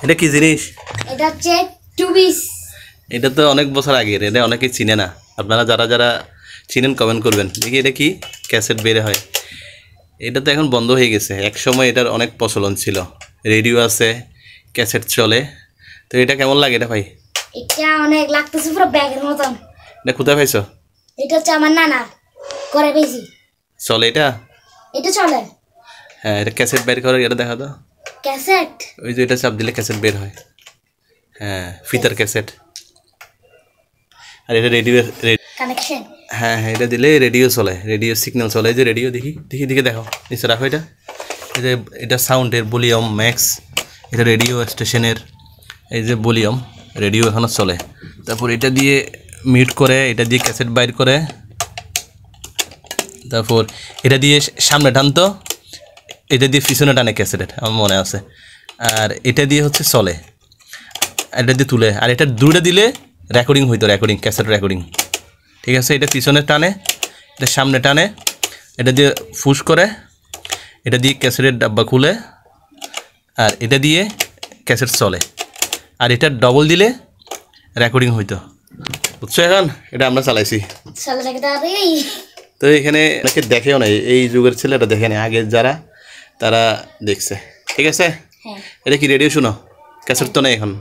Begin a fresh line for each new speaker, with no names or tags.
এটা কি জিনিস?
এটা হচ্ছে টুবিস।
এটা তো অনেক বছর আগের, এটা অনেকে চিনে না। আপনারা যারা যারা চিনেন কমেন্ট করবেন। দেখি এটা কি ক্যাসেট বের হয়। এটা তো এখন বন্ধ হয়ে গেছে, এক সময় এটার অনেক প্রচলন ছিল, রেডিও আছে, ক্যাসেট চলে। তো এটা কেমন লাগে এটা ভাই?
এটা অনেক লাগতেছে পুরো ব্যাগের মতন।
এটা কোথায় পাইছো?
এটা হচ্ছে আমার নানা করে পেয়েছি।
চলে এটা?
এটা চলে।
হ্যাঁ, এটা ক্যাসেট বের করে, এটা দেখা তো।
ক্যাসেট
ওই যে এটা চাপ দিলে ক্যাসেট বের হয়। হ্যাঁ, ফিতার ক্যাসেট। আর এটা রেডিও
কানেকশন।
হ্যাঁ হ্যাঁ, এটা দিলে রেডিও চলে, রেডিও সিগন্যাল চলে। এই যে রেডিও, দেখি দেখি দেখে দেখো, নিচে রাখো এটা। এই যে এটা সাউন্ডের ভলিউম ম্যাক্স, এটা রেডিও স্টেশনের এই যে ভলিউম, রেডিও এখনও চলে। তারপর এটা দিয়ে মিউট করে, এটা দিয়ে ক্যাসেট বাইর করে, তারপর এটা দিয়ে সামনে টানতো, এটা দিয়ে পিছনে টানে ক্যাসেটের, আমার মনে আছে। আর এটা দিয়ে হচ্ছে চলে, এটা দিয়ে তুলে। আর এটা দুটো দিলে রেকর্ডিং হইতো, রেকর্ডিং ক্যাসেট রেকর্ডিং। ঠিক আছে, এটা পিছনে টানে, এটা সামনে টানে, এটা দিয়ে ফুস করে, এটা দিয়ে ক্যাসেটের ডাব্বা খুলে, আর এটা দিয়ে ক্যাসেট চলে। আর এটা ডবল দিলে রেকর্ডিং হইতো, বুঝছো? এখন এটা আমরা চালাইছি। তো এখানে অনেকে দেখেও না, এই যুগের ছেলেটা দেখে না, আগের যারা তারা দেখছে। ঠিক আছে, এটা কি রেডিও শুনো? ক্যাসেট তো নেই এখন।